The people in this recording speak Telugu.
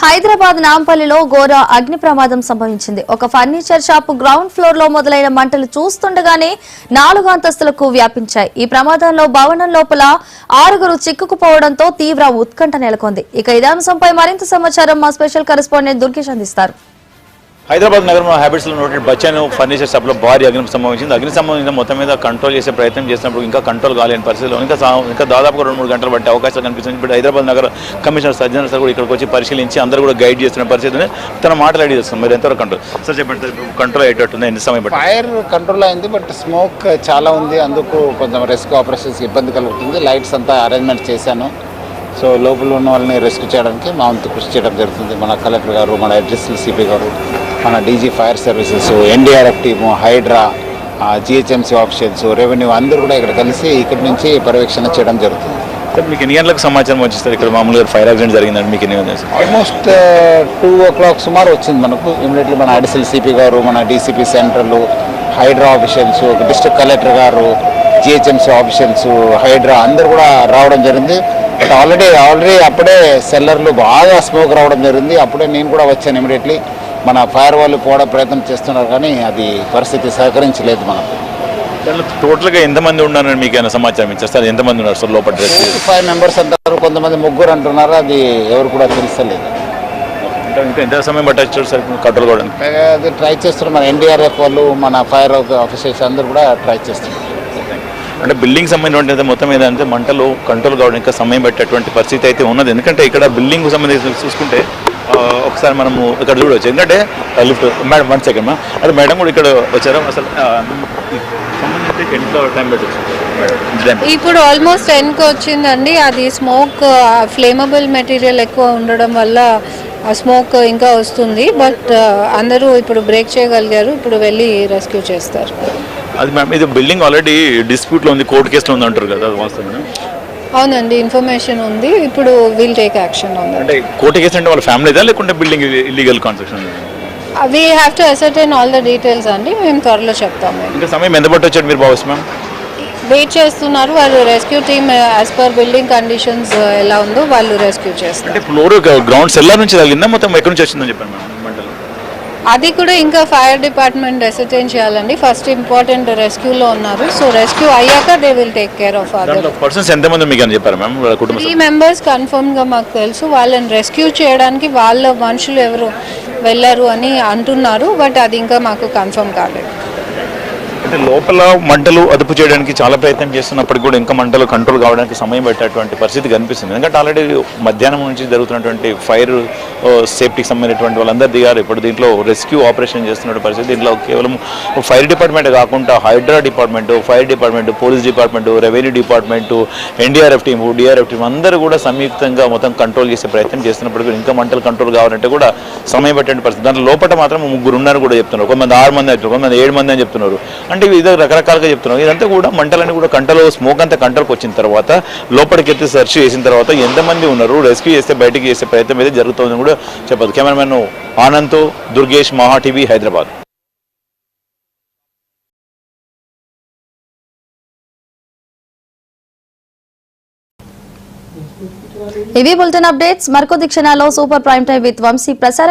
హైదరాబాద్ నాంపల్లిలో ఘోర అగ్ని ప్రమాదం సంభవించింది. ఒక ఫర్నిచర్ షాపు గ్రౌండ్ ఫ్లోర్ లో మొదలైన మంటలు చూస్తుండగానే 4 అంతస్తులకు వ్యాపించాయి. ఈ ప్రమాదంలో భవనం లోపల 6 చిక్కుకుపోవడంతో తీవ్ర ఉత్కంఠ నెలకొంది. ఇక ఇదే అంశంపై మరింత సమాచారం మా స్పెషల్ కరెస్పాండెంట్ దుర్గేష్ అందిస్తారు. హైదరాబాద్ నగరంలో హ్యాబిట్స్ లో నోటెడ్ బచ్చన్ ఫర్నిచర్ షాప్ లో భారీ అగ్ని సంభవించింది. అగ్ని సంబంధించిన మొత్తం మీద కంట్రోల్ చేసే ప్రయత్నం చేసినప్పుడు ఇంకా కంట్రోల్ కాలేని పరిస్థితిలో ఇంకా దాదాపు 2-3 గంటలు పట్టే అవకాశాలు కనిపిస్తుంది. ఇప్పుడు హైదరాబాద్ నగర కమిషనర్ సజ్జన సార్ కూడా ఇక్కడికి వచ్చి పరిశీలించి అందరూ కూడా గైడ్ చేస్తున్న పరిస్థితిని తన మాటలు అడిగి చేస్తున్నాం. మీరు ఎంతవరకు కంట్రోల్ సార్ చెప్పండి, కంట్రోల్ అయ్యేటట్టుంది, ఎంత సమయం పట్టింది? ఫైర్ కంట్రోల్ అయింది, బట్ స్మోక్ చాలా ఉంది, అందుకు కొంచెం రెస్క్యూ ఆపరేషన్స్ ఇబ్బంది కలుగుతుంది. లైట్స్ అంతా అరేంజ్మెంట్ చేశాను. సో లోపల ఉన్న వాళ్ళని రెస్క్యూ చేయడానికి మా వంతు కృషి చేయడం జరుగుతుంది. మన కలెక్టర్ గారు, మన అడ్రస్ఎల్ సిపి గారు, మన DG fire services, NDRF team, HYDRAA, GHMC officials, revenue అందరూ కూడా ఇక్కడ కలిసి ఇక్కడి నుంచి పర్యవేక్షణ చేయడం జరుగుతుంది. సార్ మీకు ఎన్ని గంటలకు సమాచారం వచ్చిస్తారు ఇక్కడ మామూలుగా ఫైర్ యాక్సిడెంట్ జరిగిందండి? మీకు ఎన్ని ఆల్మోస్ట్ 2 o'clock సుమారు వచ్చింది మనకు. ఇమీడియట్లీ మన అడిషనల్ సిపి గారు, మన DCP central, HYDRAA officials, district collector గారు, జిహెచ్ఎంసీ ఆఫీషియల్స్, హైడ్రా అందరూ కూడా రావడం జరిగింది. బట్ ఆల్రెడీ అప్పుడే సెల్లర్లు బాగా స్మోక్ రావడం జరిగింది. అప్పుడే నేను కూడా వచ్చాను ఇమీడియట్లీ. మన ఫైర్ వాళ్ళు పోవడం ప్రయత్నం చేస్తున్నారు, కానీ అది పరిస్థితి సహకరించలేదు మనకు. టోటల్గా ఎంతమంది ఉన్నారని మీకు ఏమైనా సమాచారం ఇచ్చేస్తారు? ఎంతమంది ఉన్నారు సార్ లోపల? 5 members అంటారు, కొంతమంది 3 అంటున్నారు, అది ఎవరు కూడా తెలుస్తలేదు. ఇంకా ఎంత సమయం పట్టచ్చు సార్ కంట్రోల్ కావడానికి? అది ట్రై చేస్తున్నారు మన ఎన్డీఆర్ఎఫ్ వాళ్ళు, మన ఫైర్ ఆఫీసర్స్ అందరూ కూడా ట్రై చేస్తున్నారు. అంటే బిల్డింగ్ సంబంధించిన మొత్తం ఏదంటే మంటలు కంట్రోల్ కావడానికి సమయం పెట్టేటువంటి పరిస్థితి అయితే ఉన్నది. ఎందుకంటే ఇక్కడ బిల్డింగ్ సంబంధించి చూసుకుంటే ఒకసారి మనము ఇక్కడ చూడవచ్చు. ఎందుకంటే లిఫ్ట్ మేడం 1 second మా అదే మేడం కూడా ఇక్కడ వచ్చారు. అసలు సంబంధించి ఎంత టైం పెట్టచ్చు? ఇప్పుడు ఆల్మోస్ట్ 10కి వచ్చిందండి. అది స్మోక్ ఫ్లేమబుల్ మెటీరియల్ ఎక్కువ ఉండడం వల్ల ఆ స్మోక్ ఇంకా వస్తుంది. బట్ అందరూ ఇప్పుడు బ్రేక్ చేయగలిగారు. ఇప్పుడు వెళ్ళి రెస్క్యూ చేస్తారు. అది మ్యామ్ ఇది బిల్డింగ్ ఆల్రెడీ డిస్ప్యూట్లో ఉంది, కోర్టు కేసులో ఉంది అంటారు కదా, అది వాస్తవం? అవునండి, ఇన్ఫర్మేషన్ ఉంది. ఇప్పుడు విల్ టేక్ యాక్షన్ ఉంది. అంటే కోర్టు కేసు అంటే వాళ్ళ ఫ్యామిలీదా లేకుంటే building illegal construction? We have to ascertain all the details అండి. మేము త్వరలో చెప్తాము. ఇంకా సమయం ఎంత పట్టొచ్చాడు మీరు భావిస్తాం మ్యామ్? వెయిట్ చేస్తున్నారు వాళ్ళు. Rescue team as per building conditions ఎలా ఉందో వాళ్ళు రెస్క్యూ చేస్తారు. అంటే ఫ్లోర్ గ్రౌండ్ సెల్లార్ నుంచి తగిలిందా, మొత్తం ఎక్కడి నుంచి వచ్చిందని చెప్పాను మ్యామ్? అది కూడా ఇంకా ఫైర్ డిపార్ట్మెంట్ అసర్టైన్ చేయాలండి. ఫస్ట్ ఇంపార్టెంట్ రెస్క్యూలో ఉన్నారు. సో రెస్క్యూ అయ్యాక they will take care of other persons. ఎంతమంది మీకు అని చెప్పారు మ్యామ్? 3 members కన్ఫర్మ్గా మాకు తెలుసు. వాళ్ళని రెస్క్యూ చేయడానికి వాళ్ళ మనుషులు ఎవరు వెళ్ళారు అని అంటున్నారు. బట్ అది ఇంకా మాకు కన్ఫర్మ్ కాలేదు. అంటే లోపల మంటలు అదుపు చేయడానికి చాలా ప్రయత్నం చేస్తున్నప్పటికీ కూడా ఇంకా మంటలు కంట్రోల్ కావడానికి సమయం పెట్టేటువంటి పరిస్థితి కనిపిస్తుంది. ఎందుకంటే ఆల్రెడీ మధ్యాహ్నం నుంచి జరుగుతున్నటువంటి ఫైర్ సేఫ్టీకి సంబంధించినటువంటి వాళ్ళందరూ దిగారు. ఇప్పుడు దీంట్లో రెస్క్యూ ఆపరేషన్ చేస్తున్న పరిస్థితి. దీంట్లో కేవలం ఫైర్ డిపార్ట్మెంట్ కాకుండా HYDRAA department, fire department, police department, revenue department, NDRF team, DRF team అందరూ కూడా సంయుక్తంగా మొత్తం కంట్రోల్ చేసే ప్రయత్నం చేస్తున్నప్పటికీ ఇంకా మంటలు కంట్రోల్ కావాలంటే కూడా సమయం పెట్టే పరిస్థితి. దాంట్లో లోపల మాత్రం 3 ఉన్నారని కూడా చెప్తున్నారు. కొంతమంది 6 మంది అంటారు, కొంతమంది 7 మంది అని చెప్తున్నారు. అంటే ఇది రకరకాలుగా చెప్తున్నారు. ఇదంతా కూడా మంటలని కూడా కంట్రోల్, స్మోక్ అంతా కంట్రోల్కి వచ్చిన తర్వాత లోపలికి ఎత్తి సెర్చ్ చేసిన తర్వాత ఎంతమంది ఉన్నారు, రెస్క్యూ చేస్తే బయటికి చేసే ప్రయత్నం అయితే జరుగుతుందని కూడా చెప్పదు. కెమెరామెన్ ఆనంద్తో దుర్గేష్, మహా టీవీ, హైదరాబాద్. ఇవి బులెటిన్ అప్డేట్స్. మరికొద్ది క్షణాల్లో super prime time with Vamsi ప్రసారం.